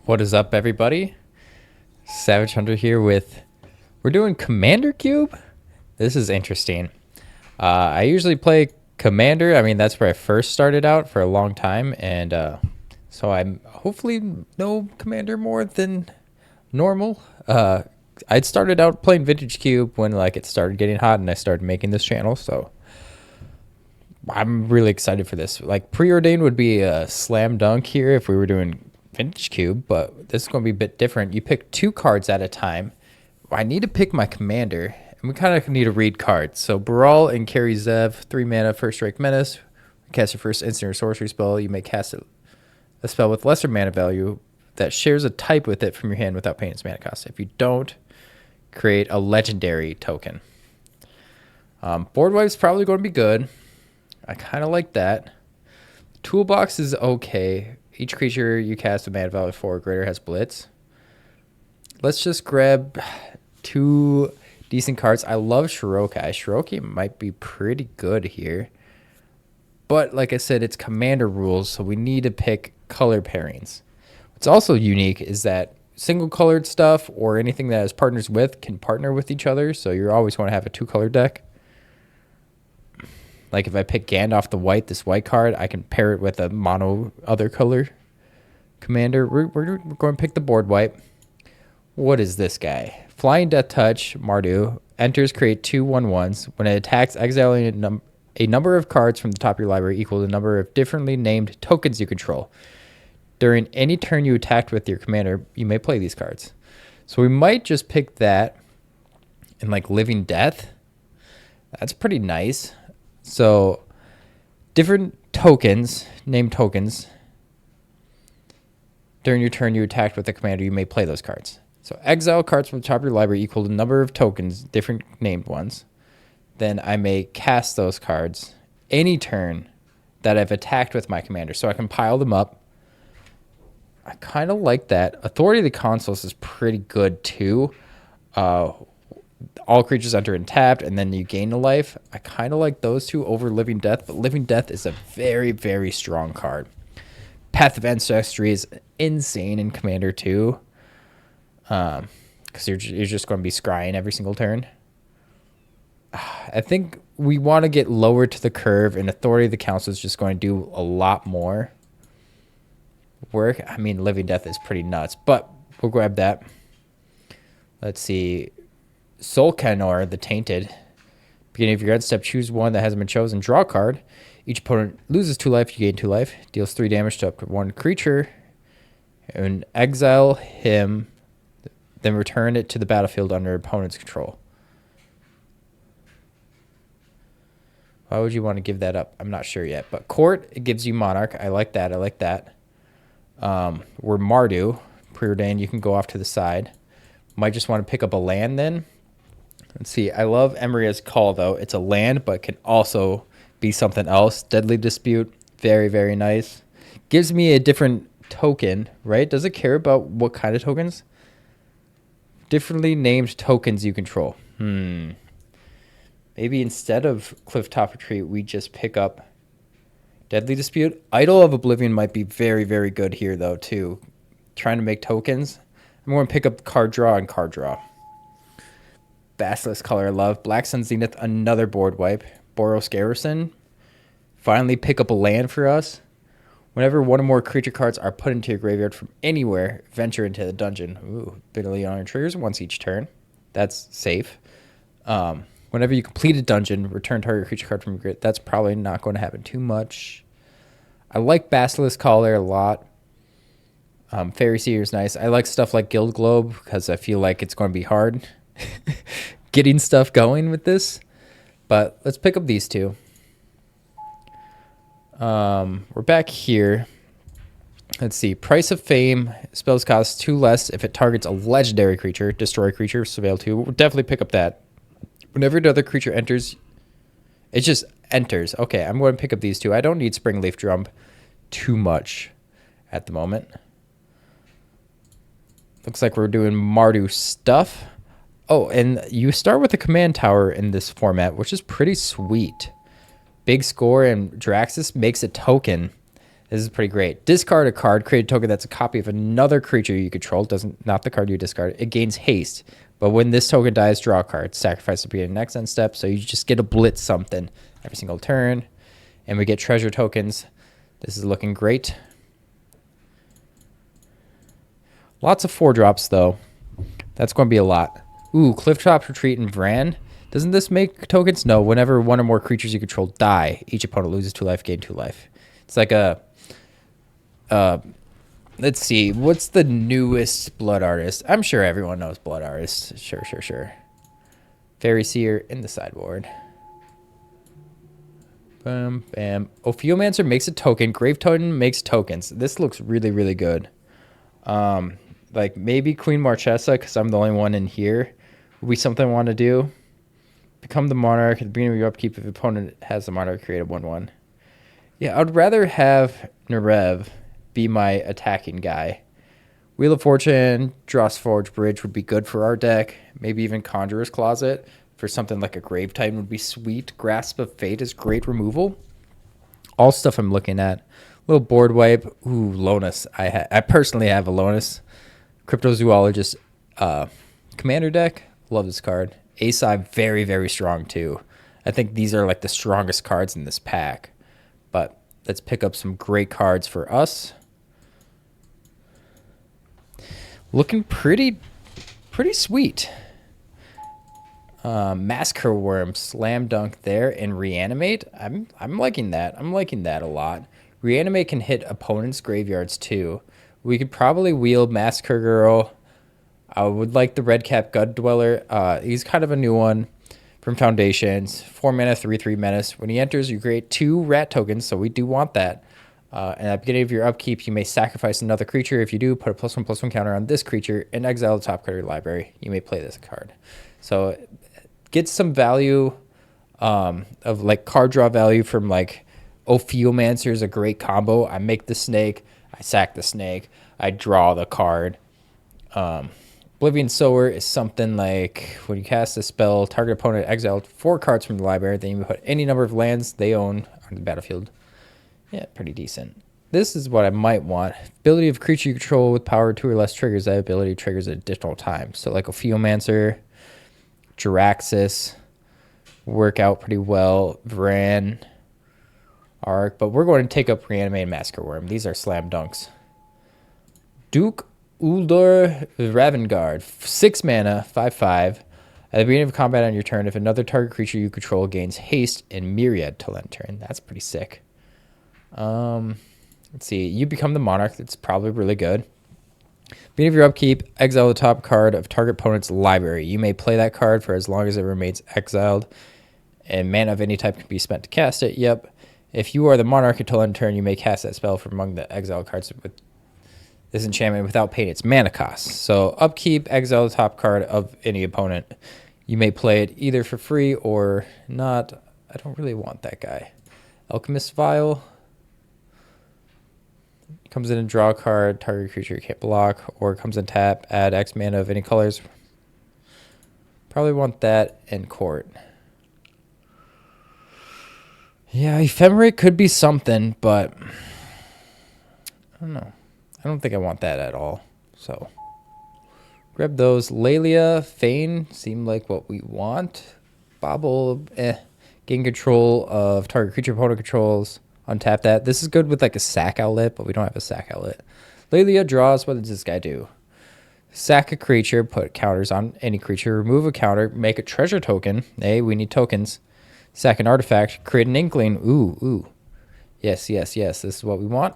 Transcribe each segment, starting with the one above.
What is up, everybody? Savage Hunter here we're doing Commander Cube. This is interesting. I usually play Commander. I mean, that's where I first started out for a long time, and so I'm hopefully know Commander more than normal. I'd started out playing Vintage Cube when it started getting hot, and I started making this channel. So I'm really excited for this. Preordained would be a slam dunk here if we were doing Vintage Cube, but this is going to be a bit different. You pick 2 cards at a time. I need to pick my commander, and we kind of need to read cards. So Brawl and Carry Zev, 3 mana, first strike menace. Cast your first instant or sorcery spell. You may cast a spell with lesser mana value that shares a type with it from your hand without paying its mana cost. If you don't, create a legendary token. Board wipe's probably going to be good. I kind of like that. Toolbox is okay. Each creature you cast a mana value of 4 or greater has Blitz. Let's just grab 2 decent cards. I love Shirokai. Shiroki might be pretty good here. But like I said, it's commander rules, so we need to pick color pairings. What's also unique is that single colored stuff or anything that has partners with can partner with each other, so you always want to have a 2-color deck. Like if I pick Gandalf the white, this white card, I can pair it with a mono other color commander. We're going to pick the board wipe. What is this guy? Flying Death Touch, Mardu. Enters, create 2 1/1s. When it attacks, exiling a number of cards from the top of your library equal to the number of differently named tokens you control. During any turn you attacked with your commander, you may play these cards. So we might just pick that in Living Death. That's pretty nice. So different tokens, named tokens. During your turn you attacked with a commander, you may play those cards. So exile cards from the top of your library equal to the number of tokens, different named ones. Then I may cast those cards any turn that I've attacked with my commander. So I can pile them up. I kind of like that. Authority of the Consuls is pretty good too. All creatures enter untapped, and then you gain a life. I kind of like those 2 over Living Death, but Living Death is a very, very strong card. Path of Ancestry is insane in Commander 2. Because you're just going to be scrying every single turn. I think we want to get lower to the curve, and Authority of the Council is just going to do a lot more work. I mean, Living Death is pretty nuts, but we'll grab that. Let's see. Soul Canor, the Tainted. Beginning of your end step, choose one that hasn't been chosen. Draw a card. Each opponent loses 2 life. You gain 2 life. Deals 3 damage to up to 1 creature. And exile him. Then return it to the battlefield under opponent's control. Why would you want to give that up? I'm not sure yet. But Court, it gives you Monarch. I like that. I like that. We're Mardu. Preordained, you can go off to the side. Might just want to pick up a land then. Let's see. I love Emria's Call, though. It's a land, but can also be something else. Deadly Dispute. Very, very nice. Gives me a different token, right? Does it care about what kind of tokens? Differently named tokens you control. Maybe instead of Clifftop Retreat, we just pick up Deadly Dispute. Idol of Oblivion might be very, very good here, though, too. Trying to make tokens. I'm going to pick up Card Draw and Card Draw. Basilisk Color I love. Black Sun Zenith, another board wipe. Boros Garrison. Finally pick up a land for us. Whenever 1 or more creature cards are put into your graveyard from anywhere, venture into the dungeon. Ooh, bitterly on triggers once each turn. That's safe. Whenever you complete a dungeon, return target creature card from your grid. That's probably not going to happen too much. I like Basilisk Collar a lot. Fairy Seer is nice. I like stuff like Guild Globe because I feel like it's going to be hard getting stuff going with this. But let's pick up these 2. We're back here. Let's see. Price of Fame. Spells cost 2 less if it targets a legendary creature. Destroy creature. Surveil 2. We'll definitely pick up that. Whenever another creature enters, it just enters. Okay, I'm going to pick up these 2. I don't need Springleaf Drum too much at the moment. Looks like we're doing Mardu stuff. Oh, and you start with a command tower in this format, which is pretty sweet. Big score, and Draxus makes a token This is pretty great. Discard a card, create a token that's a copy of another creature you control. Not the card you discard. It gains haste. But when this token dies, draw a card. Sacrifice to be the next end step. So you just get to blitz something every single turn. And we get treasure tokens. This is looking great. Lots of 4-drops, though. That's going to be a lot. Ooh, Clifftop, Retreat, and Vran. Doesn't this make tokens? No. Whenever one or more creatures you control die, each opponent loses 2 life, gain 2 life. It's like a... let's see. What's the newest Blood Artist? I'm sure everyone knows Blood Artist. Sure. Fairy Seer in the sideboard. Bam, bam. Ophiomancer makes a token. Grave Totem makes tokens. This looks really, really good. Like maybe Queen Marchesa, because I'm the only one in here, would be something I want to do. Become the Monarch at the beginning of your upkeep if the opponent has the Monarch, create a 1/1. Yeah, I'd rather have Narev be my attacking guy. Wheel of Fortune, Dross Forge Bridge would be good for our deck. Maybe even Conjurer's Closet for something like a Grave Titan would be sweet. Grasp of Fate is great removal. All stuff I'm looking at. Little board wipe. Ooh, Lonus. I personally have a Lonus. Cryptozoologist commander deck. Love this card. Asai, very, very strong too. I think these are like the strongest cards in this pack. But let's pick up some great cards for us. Looking pretty sweet. Massacre Worm, Slam Dunk there, and Reanimate. I'm liking that. I'm liking that a lot. Reanimate can hit opponents' graveyards too. We could probably wield Massacre Girl. I would like the Red Cap Gut Dweller. He's kind of a new one from Foundations. 4 mana, 3/3 menace. When he enters, you create 2 rat tokens, so we do want that. And at the beginning of your upkeep, you may sacrifice another creature. If you do, put a +1/+1 counter on this creature and exile the top card of your library. You may play this card. So get some value of like card draw value from like Ophiomancer is a great combo. I make the snake, I sack the snake, I draw the card. Oblivion Sower is something like when you cast a spell, target opponent exiled 4 cards from the library, then you put any number of lands they own on the battlefield. Yeah, pretty decent. This is what I might want. Ability of creature you control with power 2 or less triggers. That ability triggers at additional time. So like Ophiomancer, Jiraxis work out pretty well. Vran, Arc, but we're going to take up Reanimate and Massacre Worm. These are slam dunks. Duke Uldor Ravengard, 6 mana, 5/5. At the beginning of combat on your turn, if another target creature you control gains haste and Myriad till end turn. That's pretty sick. Let's see. You become the Monarch. That's probably really good. Beginning of your upkeep, exile the top card of target opponent's library. You may play that card for as long as it remains exiled, and mana of any type can be spent to cast it. Yep. If you are the Monarch until end turn, you may cast that spell from among the exile cards with this enchantment without paying its mana cost. So upkeep, exile the top card of any opponent. You may play it either for free or not. I don't really want that guy. Alchemist Vial. Comes in and draw a card, target creature you can't block, or comes in tap, add X mana of any colors. Probably want that and Court. Yeah, Ephemerate could be something, but I don't know. I don't think I want that at all. So grab those. Lelia, Feign seem like what we want. Bobble, gain control of target creature opponent controls. Untap that. This is good with like a sack outlet, but we don't have a sack outlet. Lelia draws. What does this guy do? Sack a creature, put counters on any creature, remove a counter, make a treasure token. Hey, we need tokens. Sack an artifact, create an inkling. Ooh. Yes. This is what we want.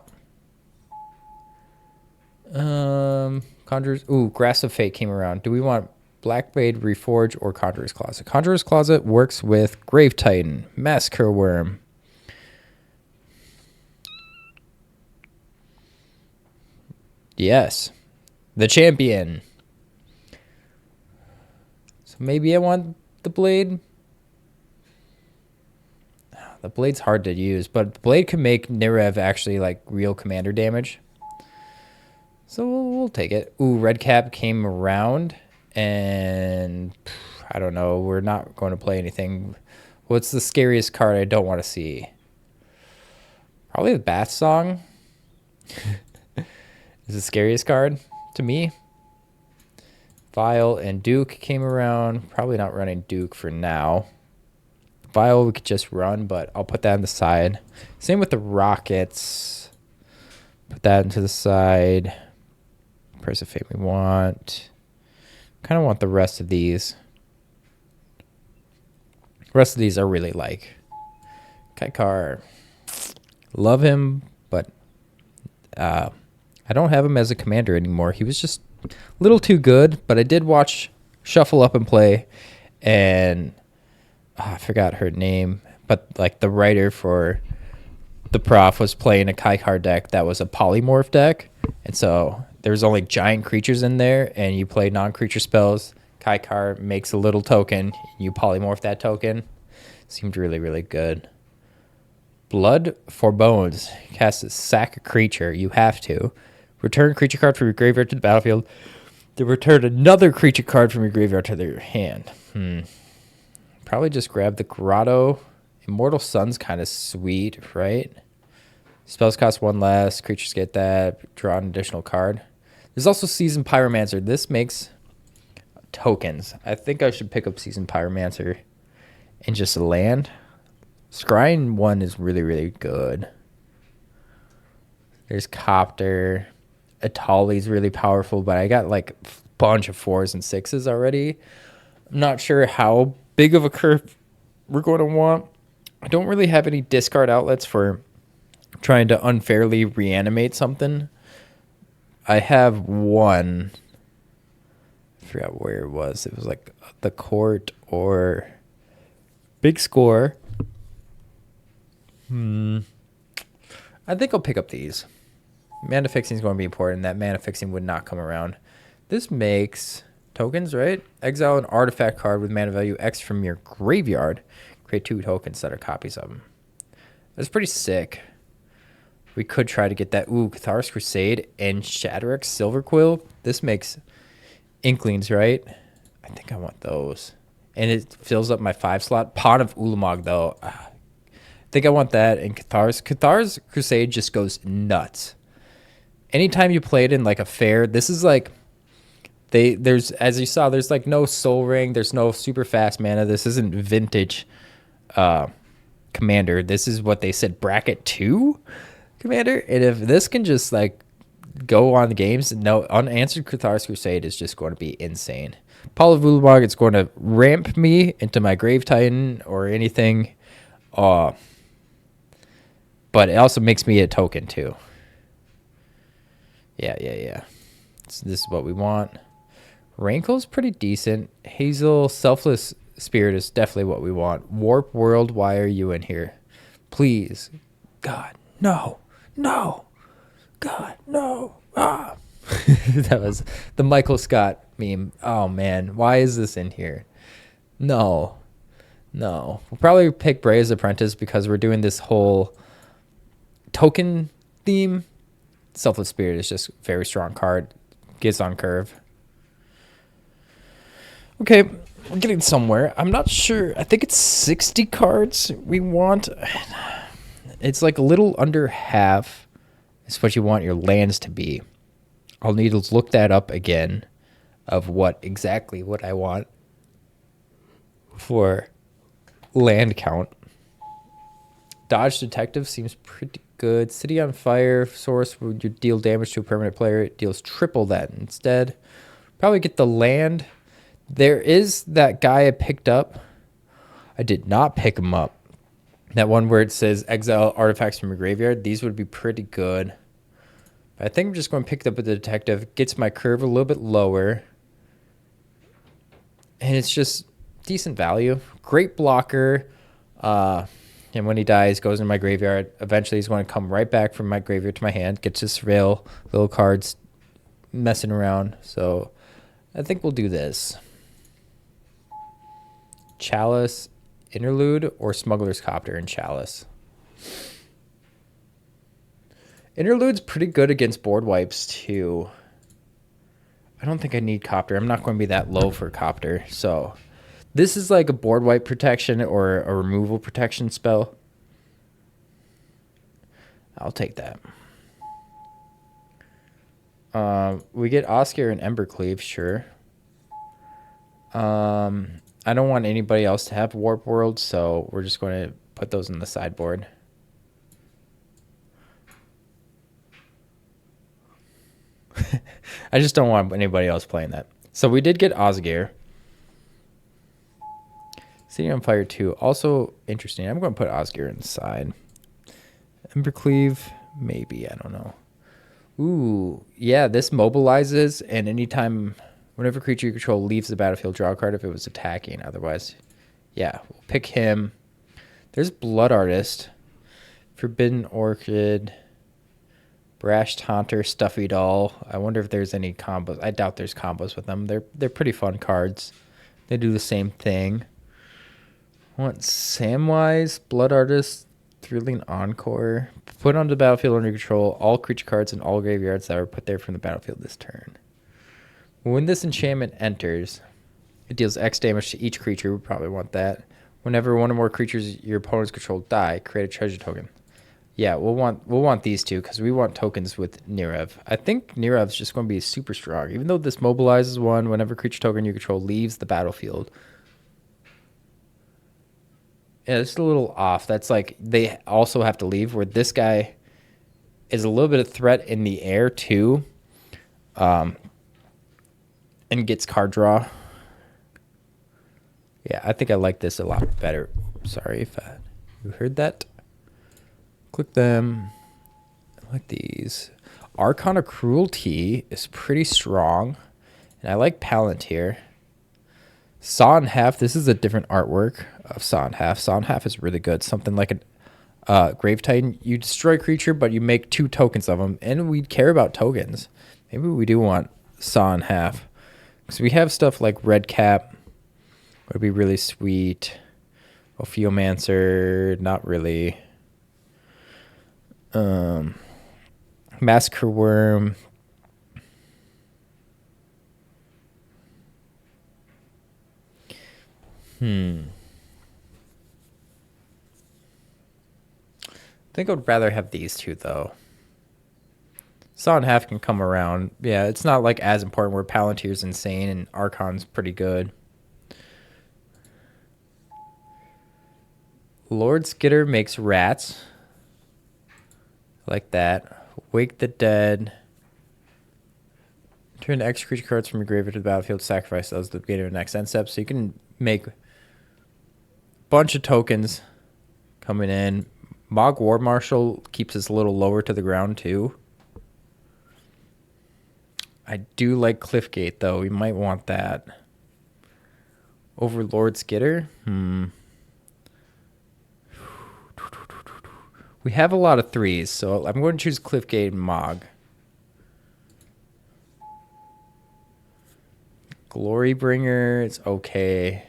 Conjurers. Ooh, Grasp of Fate came around. Do we want Blackblade, Reforge, or Conjurer's Closet? Conjurer's Closet works with Grave Titan, Massacre Worm. Yes. The champion. So maybe I want the blade. The blade's hard to use, but the blade can make Nirev actually like real commander damage. So we'll take it. Ooh, Red Cap came around, and I don't know. We're not going to play anything. What's the scariest card I don't want to see? Probably the Bath Song. is the scariest card to me. Vial and Duke came around. Probably not running Duke for now. Vial we could just run, but I'll put that on the side. Same with the Rockets. Put that into the side. Press of Fate we want. Kind of want the rest of these. The rest of these are really like Kaikar. Love him, but I don't have him as a commander anymore. He was just a little too good, but I did watch Shuffle Up and Play, and I forgot her name, but like the writer for the prof was playing a Kaikar deck that was a polymorph deck, and so there's only giant creatures in there, and you play non-creature spells. Kaikar makes a little token, you polymorph that token. Seemed really, really good. Blood for Bones. Cast a sack a creature. You have to. Return creature card from your graveyard to the battlefield. To return another creature card from your graveyard to your hand. Probably just grab the Grotto. Immortal Sun's kind of sweet, right? Spells cost 1 less. Creatures get that. Draw an additional card. There's also Seasoned Pyromancer. This makes tokens. I think I should pick up Seasoned Pyromancer and just land. Scrying 1 is really, really good. There's Copter. Atali's really powerful, but I got like a bunch of 4s and 6s already. I'm not sure how big of a curve we're going to want. I don't really have any discard outlets for trying to unfairly reanimate something. I have one. I forgot where it was. It was like the court or big score. I think I'll pick up these. Mana fixing is going to be important. That mana fixing would not come around. This makes tokens, right? Exile an artifact card with mana value X from your graveyard. Create 2 tokens that are copies of them. That's pretty sick. We could try to get that. Ooh, Cathar's Crusade and Shatterex Silverquill. This makes Inklings, right? I think I want those. And it fills up my 5 slot. Pot of Ulamog, though. I think I want that. And Cathar's Crusade just goes nuts. Anytime you play it in like a fair, this is like there's, as you saw, there's like no Soul Ring, there's no super fast mana. This isn't vintage Commander. This is what they said, bracket 2 Commander. And if this can just like go on the games, no unanswered Cathar's Crusade is just going to be insane. Paul of Ulamog, it's going to ramp me into my Grave Titan or anything. But it also makes me a token too. Yeah. So this is what we want. Rankle's pretty decent. Hazel, Selfless Spirit is definitely what we want. Warp World, why are you in here? Please. God, no. God, no. Ah. That was the Michael Scott meme. Oh, man. Why is this in here? No. We'll probably pick Bray's Apprentice because we're doing this whole token theme. Selfless Spirit is just a very strong card. Gets on curve. Okay, we're getting somewhere. I'm not sure. I think it's 60 cards we want. It's like a little under half is what you want your lands to be. I'll need to look that up again of what I want for land count. Dodge Detective seems pretty good. City on Fire, source, would you deal damage to a permanent player? It deals triple that instead. Probably get the land. There is that guy I picked up. I did not pick him up. That one where it says exile artifacts from your graveyard. These would be pretty good. But I think I'm just going to pick it up with the Detective. Gets my curve a little bit lower. And it's just decent value. Great blocker. And when he dies, goes in my graveyard. Eventually, he's going to come right back from my graveyard to my hand. Get to surveil little cards messing around. So I think we'll do this. Chalice, Interlude, or Smuggler's Copter and Chalice. Interlude's pretty good against board wipes, too. I don't think I need Copter. I'm not going to be that low for Copter. So this is like a board wipe protection or a removal protection spell. I'll take that. We get Oscar and Embercleave, sure. I don't want anybody else to have Warp World, so we're just going to put those in the sideboard. I just don't want anybody else playing that. So we did get Osgir. City on Fire 2. Also interesting. I'm going to put Osgir inside. Embercleave, maybe. I don't know. Ooh, yeah, this mobilizes, and anytime, whenever creature you control leaves the battlefield, draw a card if it was attacking. Otherwise, yeah, we'll pick him. There's Blood Artist, Forbidden Orchid, Brash Taunter, Stuffy Doll. I wonder if there's any combos. I doubt there's combos with them. They're pretty fun cards. They do the same thing. I want Samwise, Blood Artist, Thrilling Encore. Put onto the battlefield under control all creature cards in all graveyards that were put there from the battlefield this turn. When this enchantment enters, it deals X damage to each creature. We probably want that. Whenever one or more creatures your opponents control die, create a treasure token. Yeah, we'll want these two because we want tokens with Nirev. I think Nirev's just going to be super strong. Even though this mobilizes one, whenever creature token you control leaves the battlefield. Yeah, it's a little off. That's like they also have to leave, where this guy is a little bit of threat in the air too, and gets card draw. Yeah, I think I like this a lot better. Sorry if you heard that. Click them. I like these. Archon of Cruelty is pretty strong, and I like Palantir. Saw in Half. This is a different artwork of Saw in Half. Saw in Half is really good. Something like a Grave Titan. You destroy a creature, but you make 2 tokens of them, and we care about tokens. Maybe we do want Saw in Half, because we have stuff like Red Cap. Would be really sweet. Ophiomancer, not really. Massacre Worm. I think I would rather have these two, though. Saw in Half can come around. Yeah, it's not like as important, where Palantir's insane and Archon's pretty good. Lord Skitter makes rats. Like that. Wake the Dead. Turn the extra creature cards from your graveyard to the battlefield. Sacrifice those at the beginning of the next end step. So you can make a bunch of tokens coming in. Mog War Marshal keeps us a little lower to the ground too. I do like Cliffgate though. We might want that. Over Lord Skitter? We have a lot of 3s, so I'm going to choose Cliffgate and Mog. Glorybringer is okay.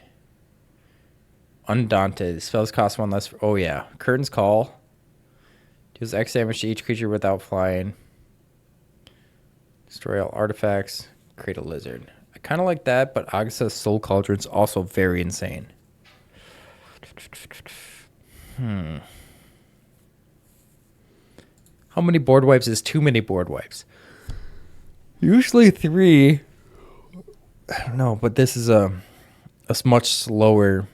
Undaunted. Spells cost 1 less. Oh, yeah. Curtain's Call. Deals X damage to each creature without flying. Destroy all artifacts. Create a lizard. I kind of like that, but Agasa's Soul Cauldron's also very insane. How many board wipes is too many board wipes? Usually 3. I don't know, but this is a much slower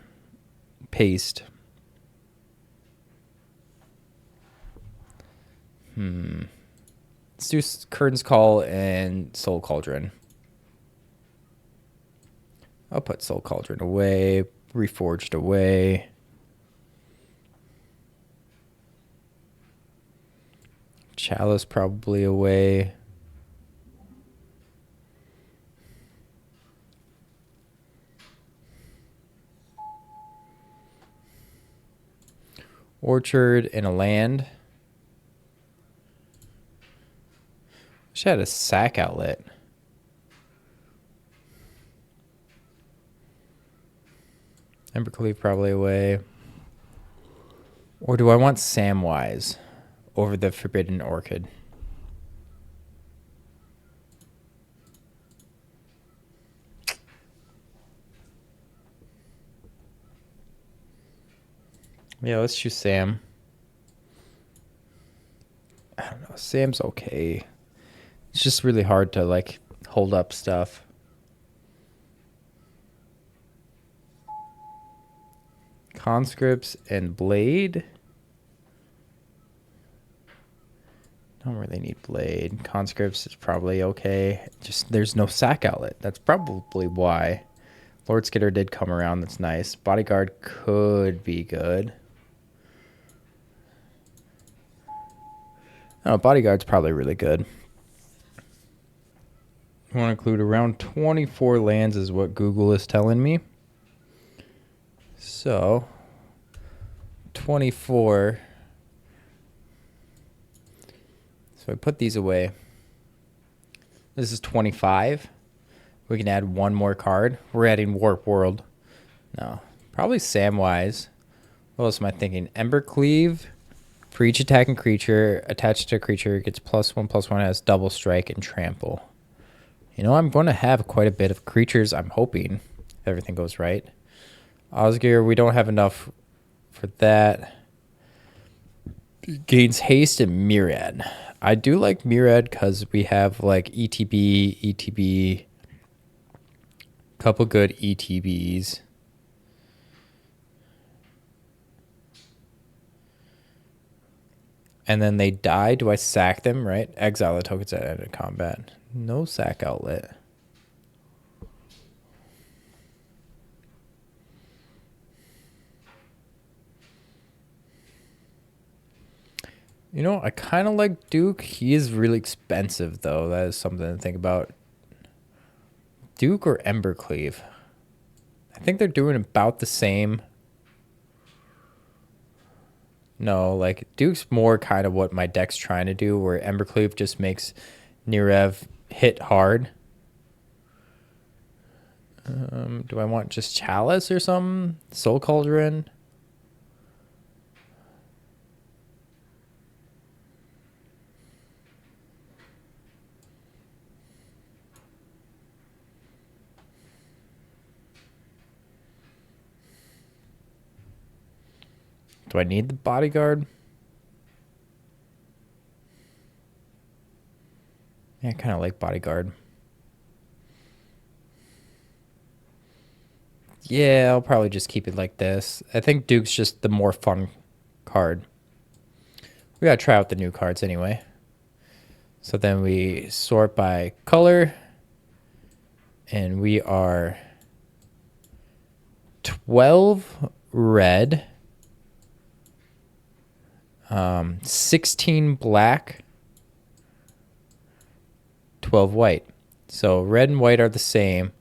paced. Let's do Curtain's Call and Soul Cauldron. I'll put Soul Cauldron away, Reforged away. Chalice probably away. Orchard and a land. Wish I had a sack outlet. Embercleave probably away. Or do I want Samwise over the Forbidden Orchid? Yeah, let's choose Sam. I don't know. Sam's okay. It's just really hard to like hold up stuff. Conscripts and Blade. Don't really need Blade. Conscripts is probably okay. Just there's no sack outlet. That's probably why. Lord Skitter did come around. That's nice. Bodyguard could be good. Oh, Bodyguard's probably really good. I want to include around 24 lands is what Google is telling me. So, 24. So I put these away. This is 25. We can add one more card. We're adding Warp World. No, probably Samwise. What else am I thinking? Embercleave. For each attacking creature attached to a creature, gets +1/+1, has double strike and trample. You know, I'm going to have quite a bit of creatures, I'm hoping, if everything goes right. Osgir, we don't have enough for that. Gains haste and Myriad. I do like Myriad because we have like ETB, couple good ETBs. And then they die. Do I sack them, right? Exile the tokens at end of combat. No sack outlet. You know, I kind of like Duke. He is really expensive, though. That is something to think about. Duke or Embercleave? I think they're doing about the same. No, like Duke's more kind of what my deck's trying to do, where Embercleave just makes Nirev hit hard. Do I want just Chalice or something? Soul Cauldron? Do I need the Bodyguard? Yeah, I kind of like Bodyguard. Yeah, I'll probably just keep it like this. I think Duke's just the more fun card. We gotta try out the new cards anyway. So then we sort by color. And we are 12 red. 16 black, 12 white. So red and white are the same,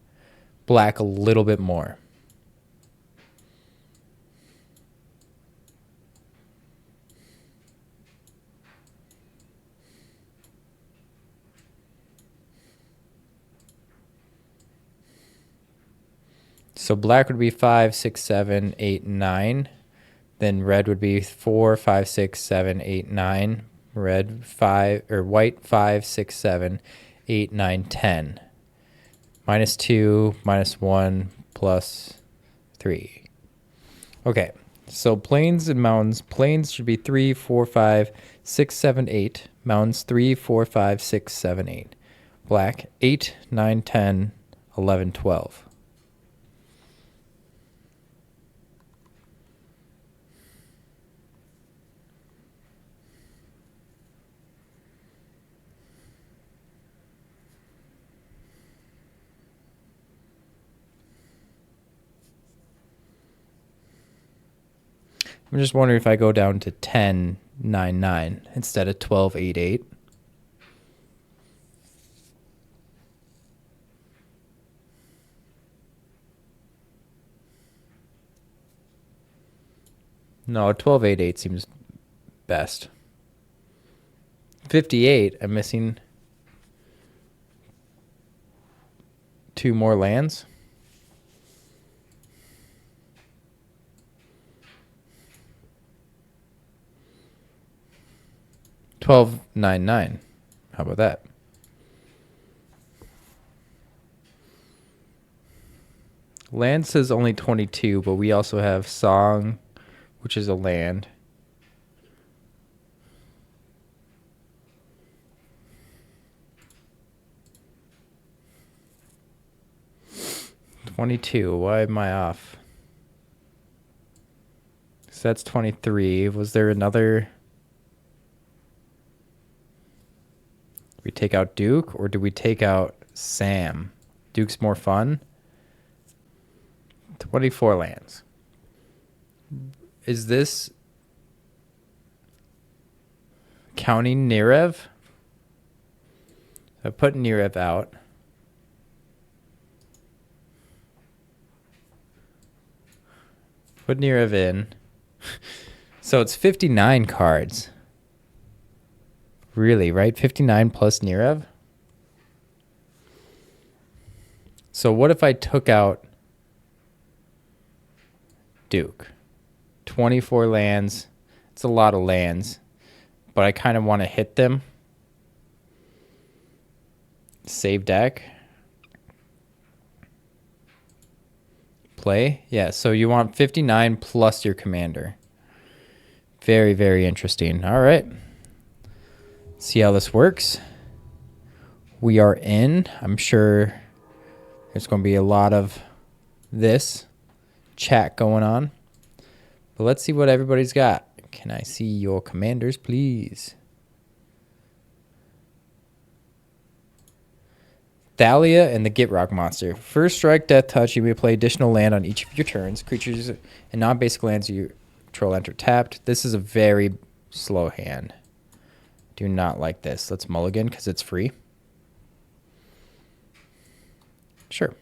black a little bit more. So black would be 5, 6, 7, 8, 9. Then red would be 4, 5, 6, 7, 8, 9. Red 5 or white 5, 6, 7, 8, 9, 10. -2, -1, +3. Okay, so plains and mountains. Plains should be 3, 4, 5, 6, 7, 8. Mountains 3, 4, 5, 6, 7, 8. Black 8, 9, 10, 11, 12. I'm just wondering if I go down to 10, 9, 9 instead of 12, 8, 8. No, 12, 8, 8 seems best. 58, I'm missing 2 more lands. 12, 9, 9. How about that? Land says only 22, but we also have Song, which is a land. 22. Why am I off? So that's 23. Was there another? Do we take out Duke or do we take out Sam? Duke's more fun. 24 lands. Is this counting Nirev? I put Nirev out. Put Nirev in. So it's 59 cards. Really, right? 59 plus Nirev? So what if I took out Duke? 24 lands. It's a lot of lands. But I kind of want to hit them. Save deck. Play. Yeah, so you want 59 plus your commander. Very, very interesting. All right. See how this works. We are in. I'm sure there's going to be a lot of this chat going on. But let's see what everybody's got. Can I see your commanders, please? Thalia and the Gitrock monster. First strike, death touch. You may play additional land on each of your turns. Creatures and non-basic lands you control enter tapped. This is a very slow hand. Do not like this. Let's mulligan because it's free. Sure.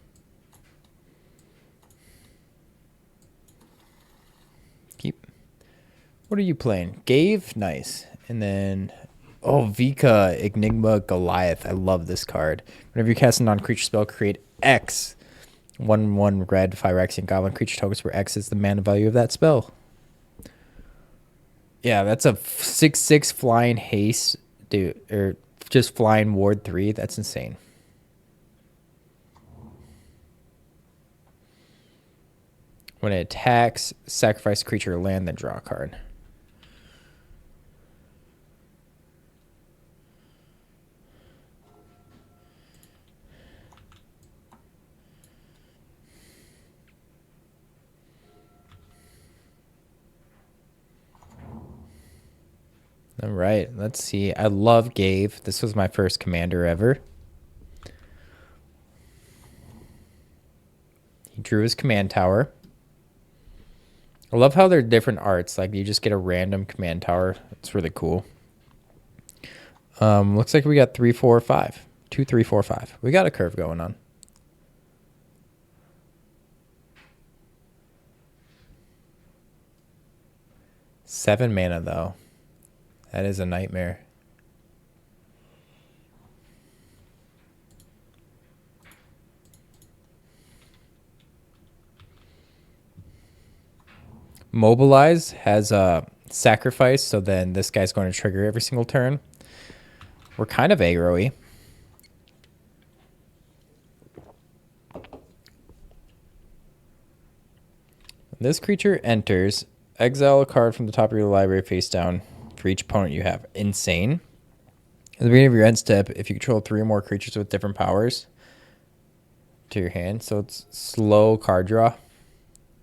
Keep. What are you playing? Gave? Nice. And then, oh, Vika, Enigma, Goliath. I love this card. Whenever you cast a non-creature spell, create X. 1/1 red, Phyrexian Goblin creature tokens where X is the mana value of that spell. Yeah, that's a 6/6 flying haste, dude, or just flying ward 3. That's insane. When it attacks, sacrifice creature or land, then draw a card. All right, let's see. I love Gave. This was my first commander ever. He drew his command tower. I love how they're different arts. Like you just get a random command tower. It's really cool. Looks like we got 3, 4, 5. 2, 3, 4, 5. We got a curve going on. Seven mana though. That is a nightmare. Mobilize has a sacrifice, so then this guy's going to trigger every single turn. We're kind of aggro-y. This creature enters, exile a card from the top of your library face down for each opponent you have. Insane. At the beginning of your end step, if you control 3 or more creatures with different powers to your hand, so it's slow card draw.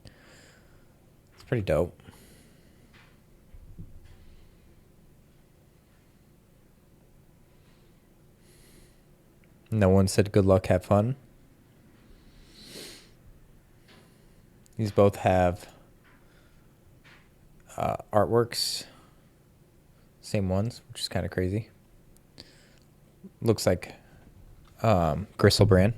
It's pretty dope. No one said good luck, have fun. These both have artworks. Same ones, which is kind of crazy. Looks like Gristlebrand.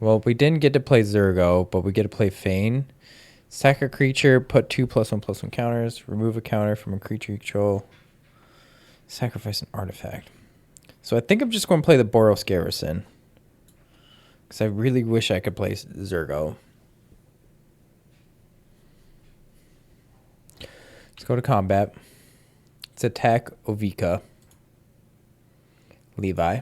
Well, we didn't get to play Zurgo, but we get to play Fane. Sack a creature, put 2+1/+1 counters, remove a counter from a creature you control, sacrifice an artifact. So I think I'm just going to play the Boros Garrison, because I really wish I could play Zurgo. Let's go to combat. Let's attack Ovika. Levi.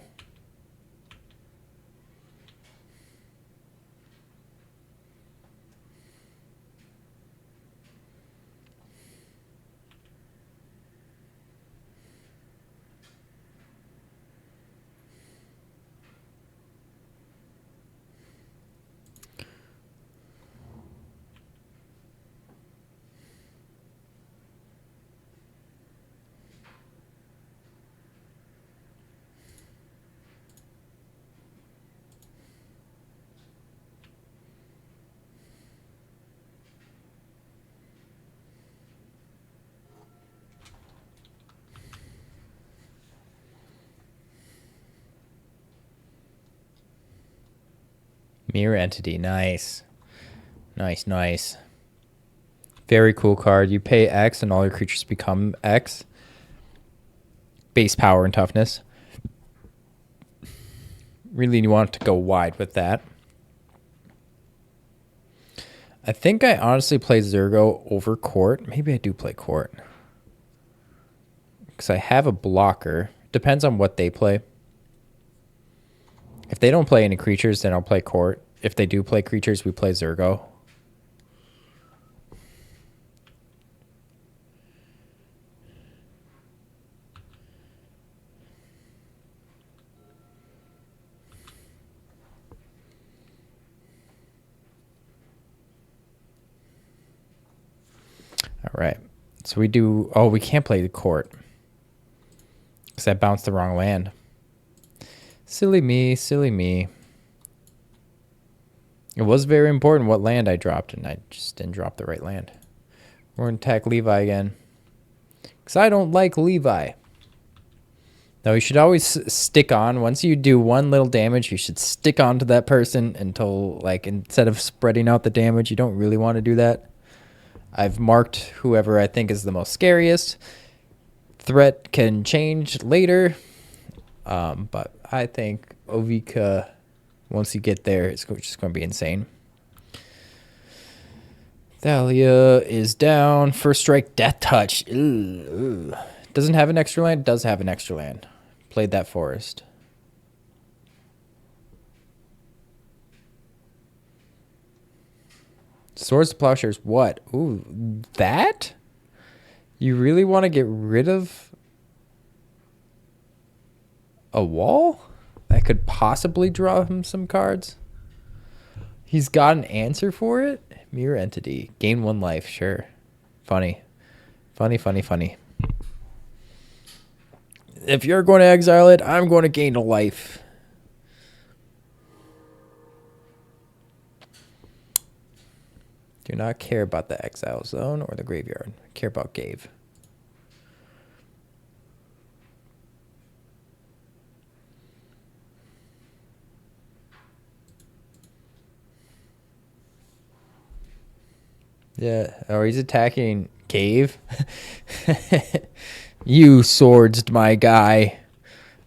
Mirror Entity, nice. Nice. Very cool card. You pay X and all your creatures become X. Base power and toughness. Really you want to go wide with that. I think I honestly play Zergo over Court. Maybe I do play Court. Because I have a blocker. Depends on what they play. If they don't play any creatures, then I'll play Court. If they do play creatures, we play Zergo. All right. So we do... Oh, we can't play the Court. Because I bounced the wrong land. Silly me. It was very important what land I dropped, and I just didn't drop the right land. We're going to attack Levi again. Because I don't like Levi. No, you should always stick on. Once you do one little damage, you should stick on to that person until, like, instead of spreading out the damage, you don't really want to do that. I've marked whoever I think is the most scariest. Threat can change later. But I think Ovika, once you get there, it's just going to be insane. Thalia is down. First strike, Death Touch. Ooh. Doesn't have an extra land? Does have an extra land. Played that forest. Swords to Plowshares. What? Ooh, that? You really want to get rid of a wall? That could possibly draw him some cards. He's got an answer for it? Mirror Entity. Gain 1 life. Sure. Funny. If you're going to exile it, I'm going to gain a life. Do not care about the exile zone or the graveyard. Care about Gave. Yeah. Oh, he's attacking Cave. You swords, my guy.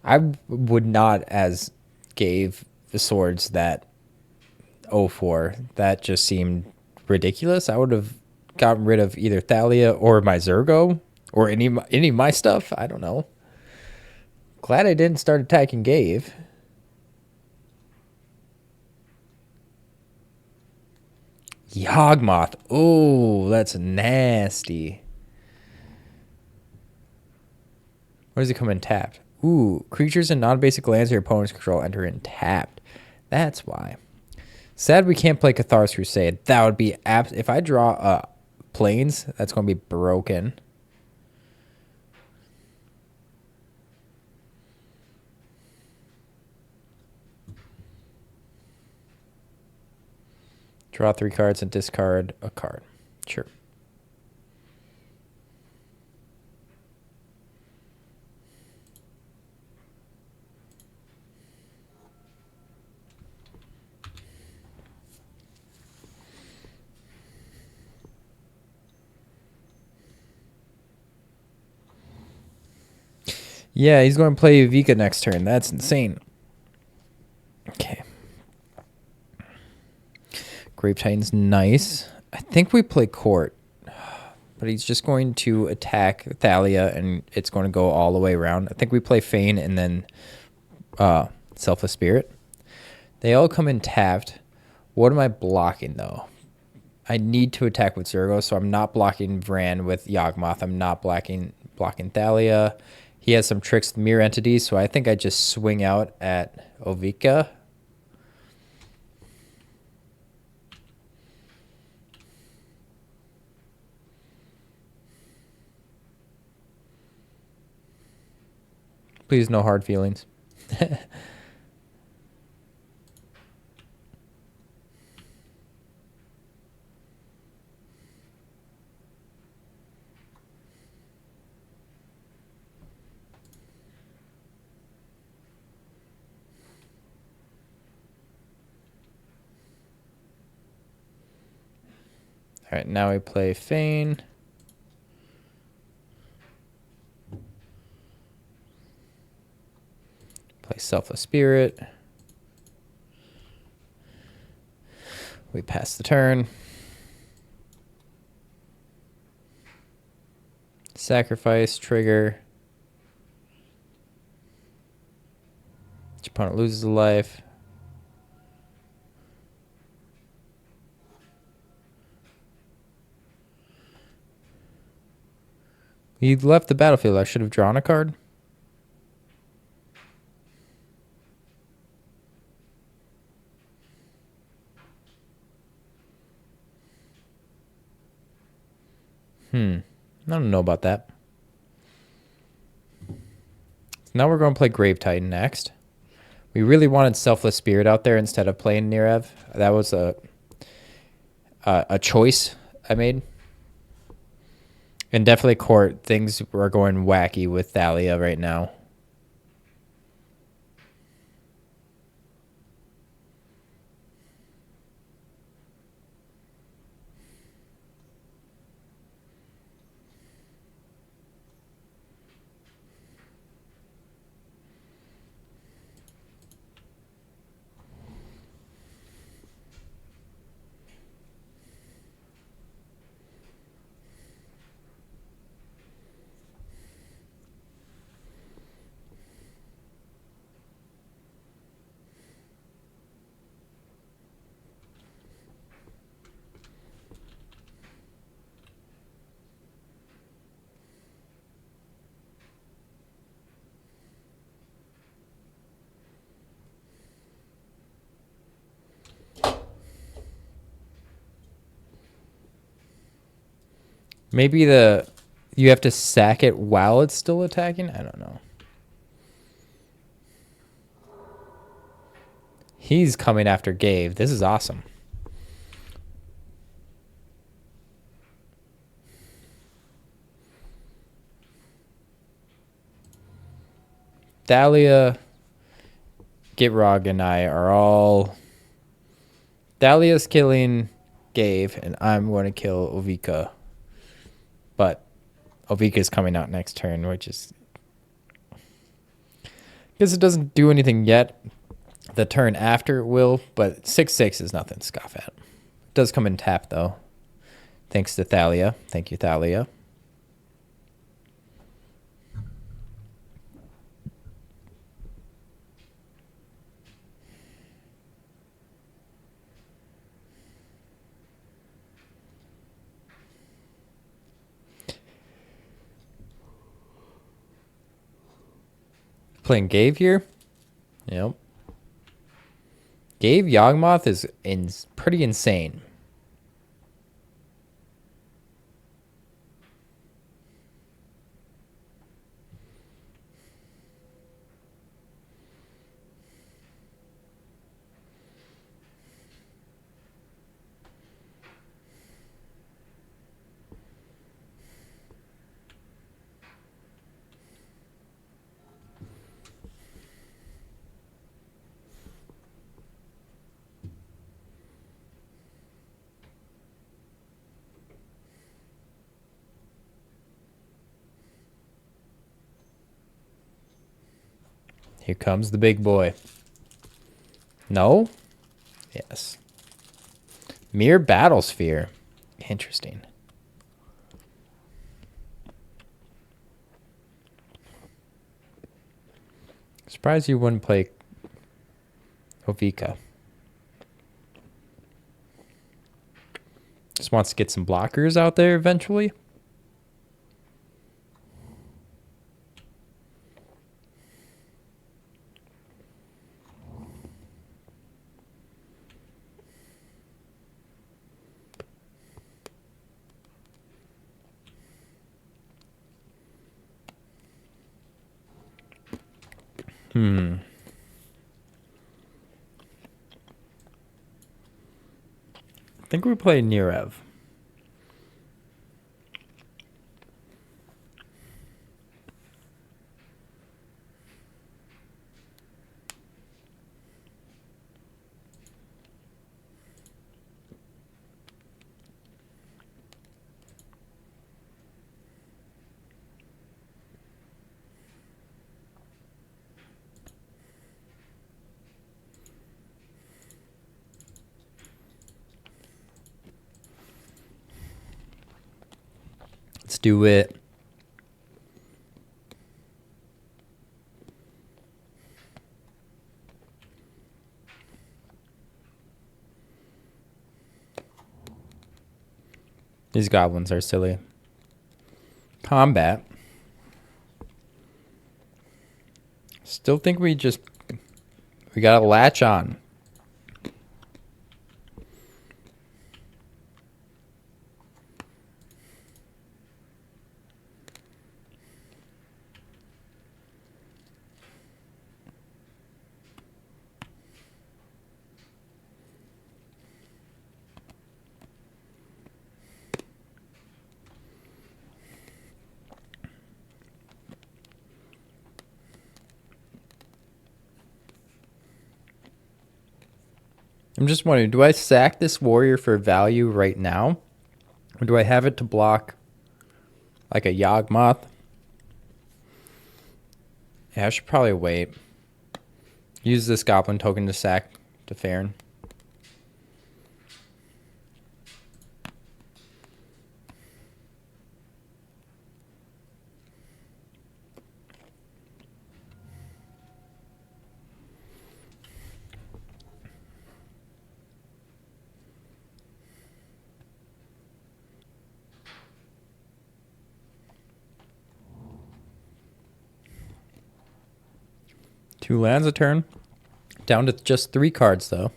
I would not as Gave the swords that 04. That just seemed ridiculous. I would have gotten rid of either Thalia or my Zergo or any of my stuff. I don't know. Glad I didn't start attacking Gave. Yawgmoth. Oh, that's nasty. Where does it come in tapped? Ooh, creatures and non-basic lands your opponent's control enter in tapped. That's why. Sad we can't play Cathar's Crusade. That would be if I draw planes, that's going to be broken. Draw 3 cards and discard a card. Sure. Yeah, he's going to play Vika next turn. That's insane. Okay. Grave Titan's nice. I think we play Court. But he's just going to attack Thalia, and it's going to go all the way around. I think we play Feign and then Selfless Spirit. They all come in tapped. What am I blocking, though? I need to attack with Zergo, so I'm not blocking Vran with Yawgmoth. I'm not blocking Thalia. He has some tricks with Mirror Entities, so I think I just swing out at Ovika. Please, no hard feelings. All right, now we play Feign. Play Selfless Spirit. We pass the turn. Sacrifice, trigger. Each opponent loses a life. He left the battlefield. I should have drawn a card. I don't know about that. So now we're going to play Grave Titan next. We really wanted Selfless Spirit out there instead of playing Nirev. That was a choice I made. And definitely court, things are going wacky with Thalia right now. Maybe you have to sack it while it's still attacking? I don't know. He's coming after Gabe. This is awesome. Thalia, Gitrog, and I are all... Thalia's killing Gabe, and I'm going to kill Ovika. But Ovika's coming out next turn, which is... Because it doesn't do anything yet. The turn after it will, but 6/6 is nothing to scoff at. It does come in tap, though. Thanks to Thalia. Thank you, Thalia. Playing Gabe here. Yep. Gabe Yawgmoth is pretty insane. Here comes the big boy. No? Yes. Mere Battlesphere. Interesting. Surprised you wouldn't play Ovika. Just wants to get some blockers out there eventually. I think we play Nirev. Let's do it. These goblins are silly. Combat. Still think we gotta latch on. I'm just wondering, do I sack this warrior for value right now? Or do I have it to block like a Yawgmoth? Yeah, I should probably wait. Use this goblin token to sack to Farron. Two lands a turn. Down to just 3 cards, though.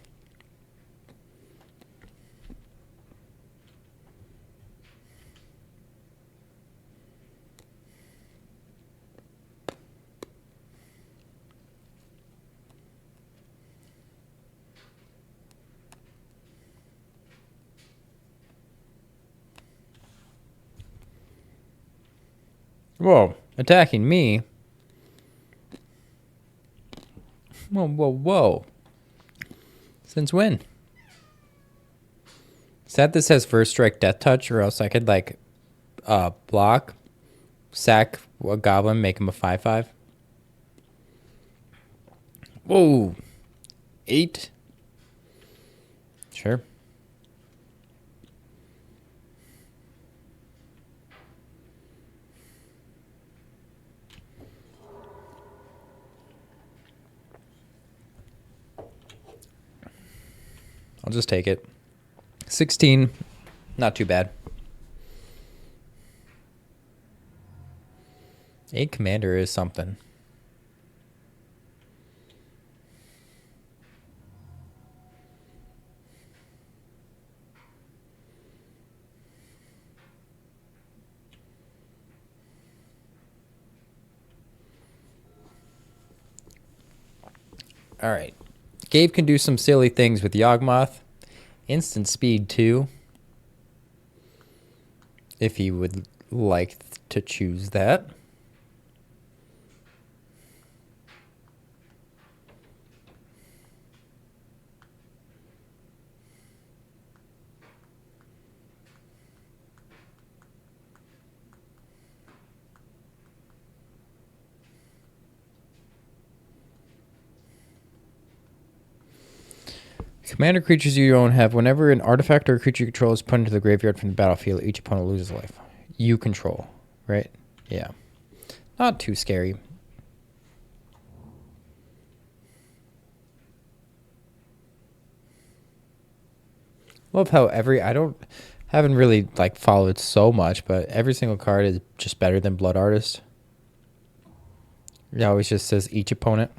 Whoa, attacking me. Whoa, whoa, whoa. Since when? Sad this has first strike death touch, or else I could like block, sack a goblin, make him a 5/5. Whoa. 8. Sure. I'll just take it. 16, not too bad. 8 commander is something. All right. Gabe can do some silly things with Yawgmoth. Instant speed too, if he would like to choose that. Commander creatures you own have, whenever an artifact or a creature you control is put into the graveyard from the battlefield, each opponent loses life. You control, right? Yeah. Not too scary. Love how haven't really like followed so much, but every single card is just better than Blood Artist. It always just says each opponent.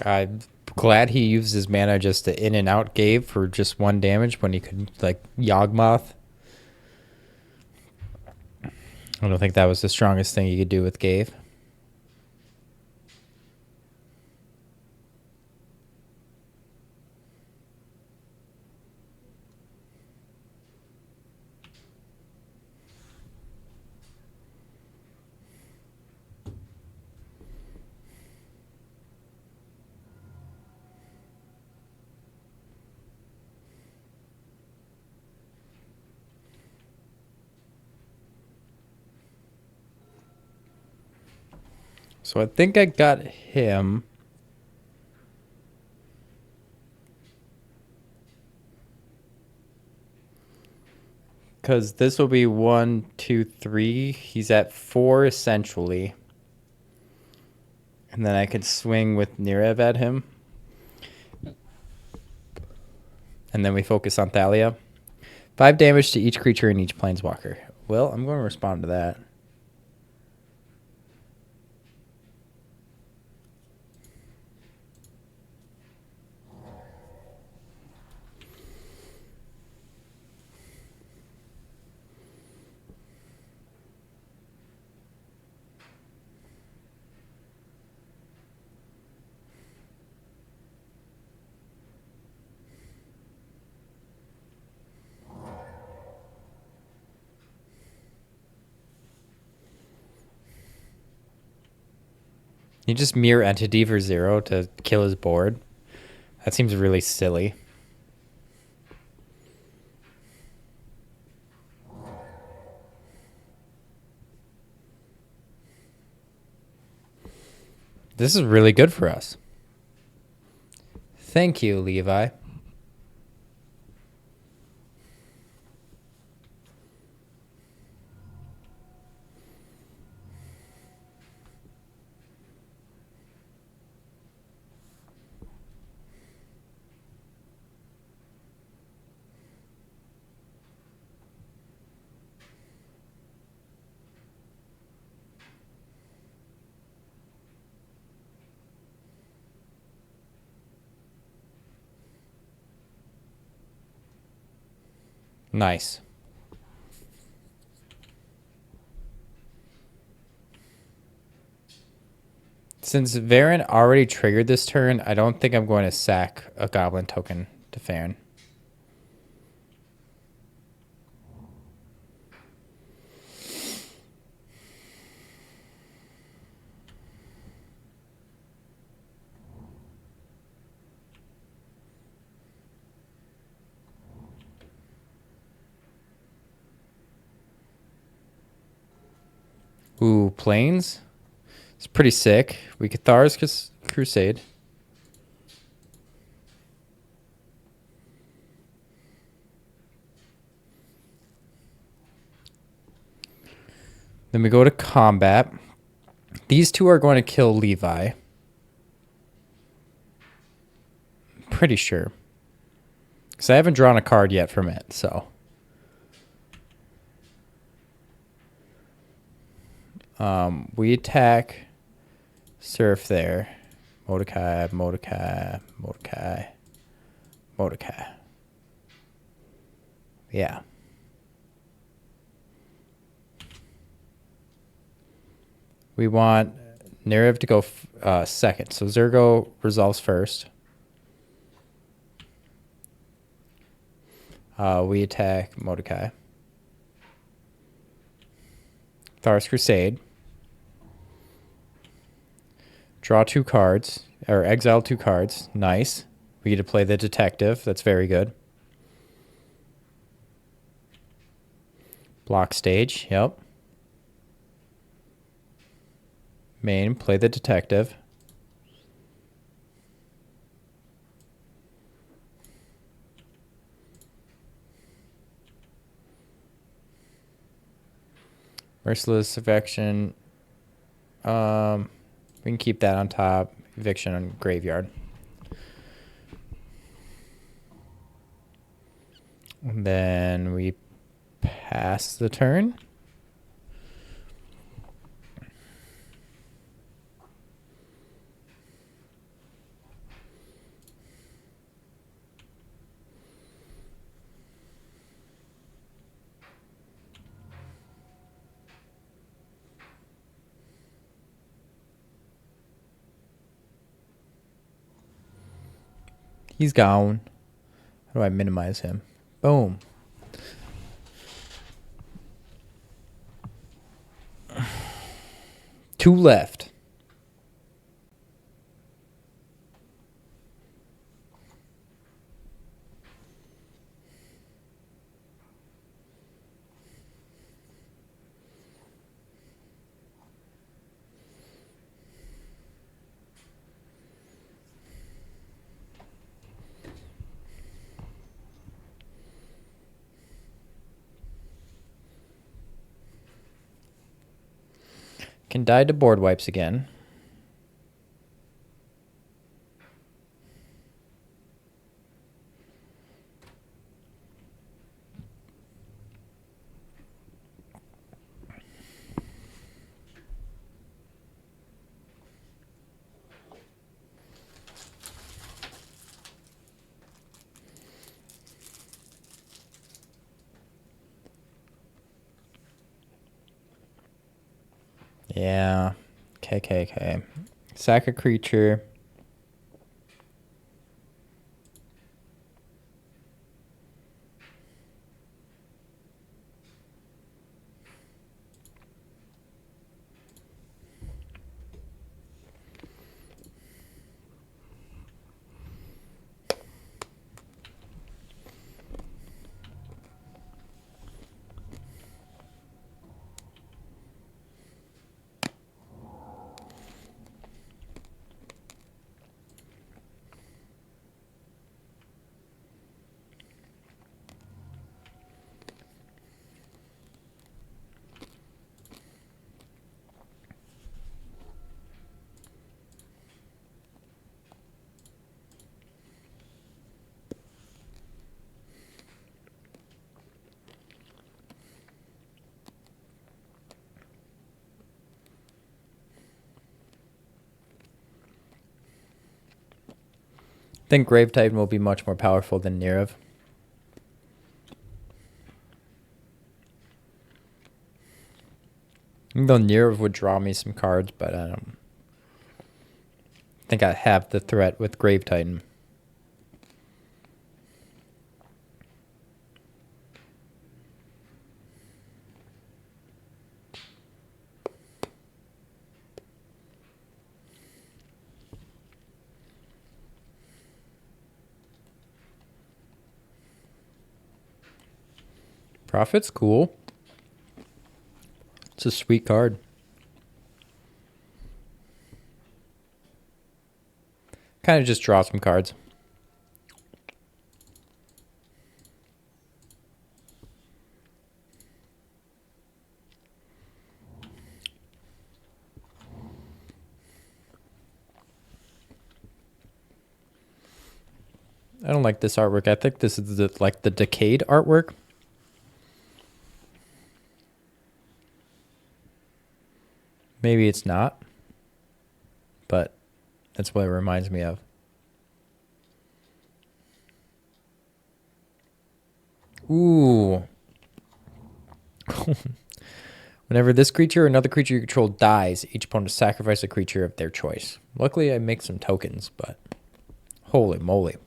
I'm glad he used his mana just to in and out Gave for just 1 damage when he could like Yawgmoth. I don't think that was the strongest thing you could do with Gave. So I think I got him. Because this will be 1, 2, 3. He's at 4 essentially. And then I could swing with Nirev at him. And then we focus on Thalia. 5 damage to each creature and each planeswalker. Well, I'm going to respond to that. You just mirror entity for 0 to kill his board. That seems really silly. This is really good for us. Thank you, Levi. Nice. Since Varen already triggered this turn, I don't think I'm going to sack a Goblin token to Farron. Ooh, Plains? It's pretty sick. We could Thar's Crusade. Then we go to combat. These two are going to kill Levi. Pretty sure. Because I haven't drawn a card yet from it, so. We attack Surf there. Mordecai, Mordecai, Mordecai, Mordecai. Yeah. We want Nirev to go second. So Zergo resolves first. We attack Mordecai. Thar's Crusade. Draw 2 cards, or exile 2 cards. Nice. We get to play the detective. That's very good. Block stage. Yep. Main, play the detective. Merciless eviction. We can keep that on top. Eviction on graveyard. And then we pass the turn. He's gone. How do I minimize him? Boom. Two left. Can die to board wipes again. Yeah. Okay. Sack a creature. I think Grave Titan will be much more powerful than Nirav. Even though Nirav would draw me some cards, but I don't think I have the threat with Grave Titan. Prophet's cool. It's a sweet card. Kind of just draw some cards. I don't like this artwork. I think this is like the decayed artwork. Maybe it's not, but that's what it reminds me of. Ooh. Whenever this creature or another creature you control dies, each opponent sacrifice a creature of their choice. Luckily, I make some tokens, but holy moly.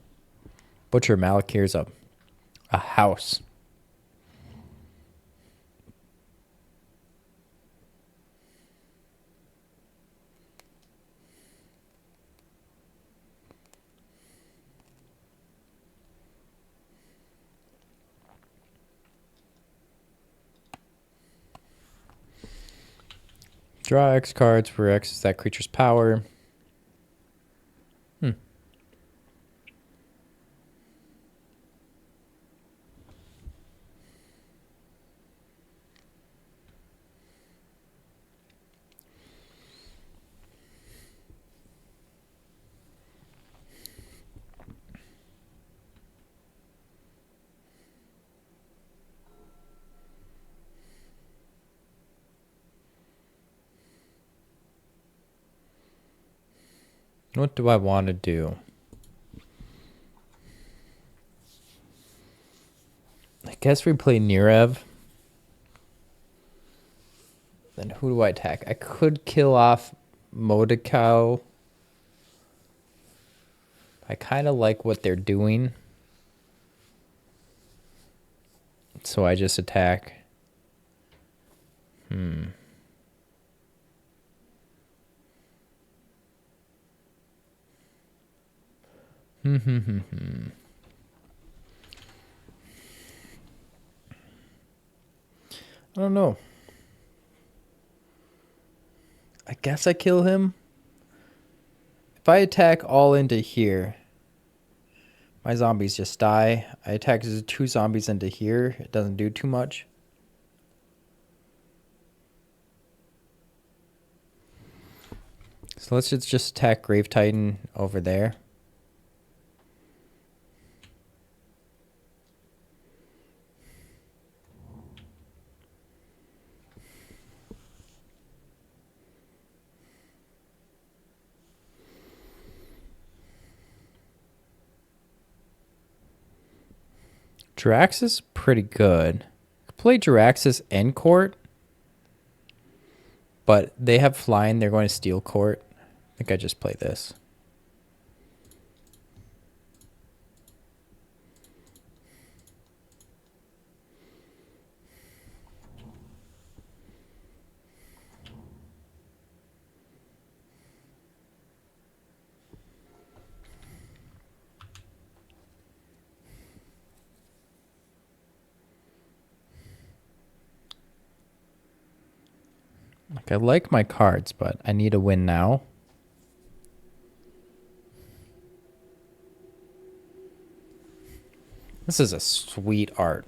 Butcher Malakir's a house. Draw X cards where X is that creature's power. What do I want to do? I guess we play Nirev. Then who do I attack? I could kill off Modikau. I kind of like what they're doing. So I just attack. I don't know. I guess I kill him. If I attack all into here, my zombies just die. I attack 2 zombies into here. It doesn't do too much. So let's just attack Grave Titan over there. Jiraxis is pretty good. Play Jiraxis and Court. But they have flying. They're going to steal Court. I think I just play this. Like, I like my cards, but I need a win now. This is a sweet art.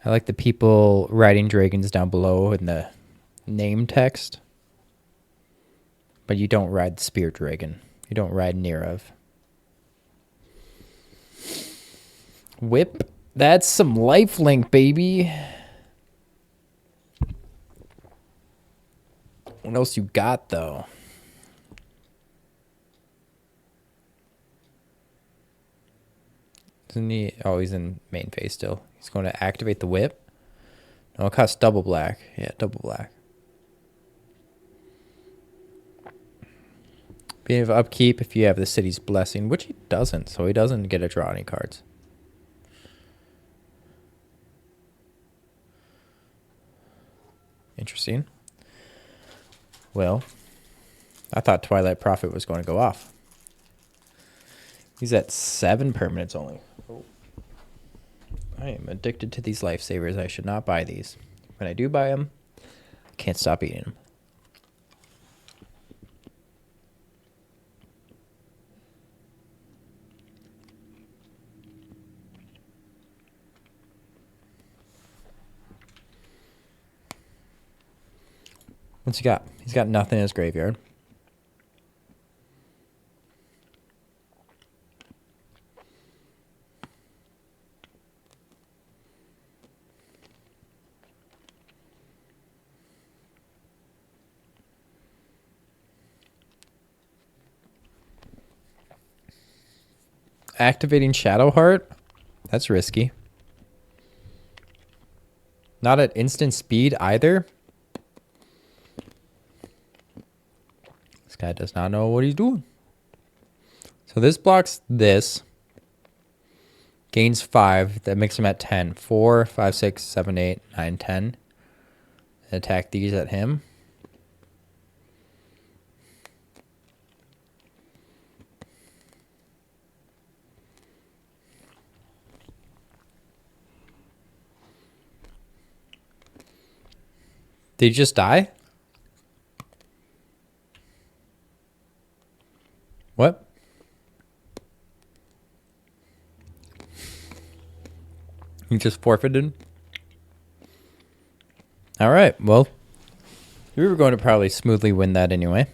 I like the people riding dragons down below in the name text. But you don't ride the Spear Dragon. You don't ride Nirev. Whip. That's some lifelink, baby. What else you got, though? Isn't he? Oh, he's in main phase still. He's going to activate the whip. No, it costs double black. Yeah, double black. Being of upkeep if you have the city's blessing, which he doesn't, so he doesn't get to draw any cards. Interesting. Well, I thought Twilight Prophet was going to go off. He's at 7 permanents only. Oh. I am addicted to these lifesavers. I should not buy these. When I do buy them, I can't stop eating them. What's he got? He's got nothing in his graveyard. Activating Shadowheart? That's risky. Not at instant speed either. This guy does not know what he's doing. So this blocks this. Gains 5. That makes him at 10. 4, 5, 6, 7, 8, 9, 10. Attack these at him. Did you just die? What? You just forfeited? All right, well, we were going to probably smoothly win that anyway.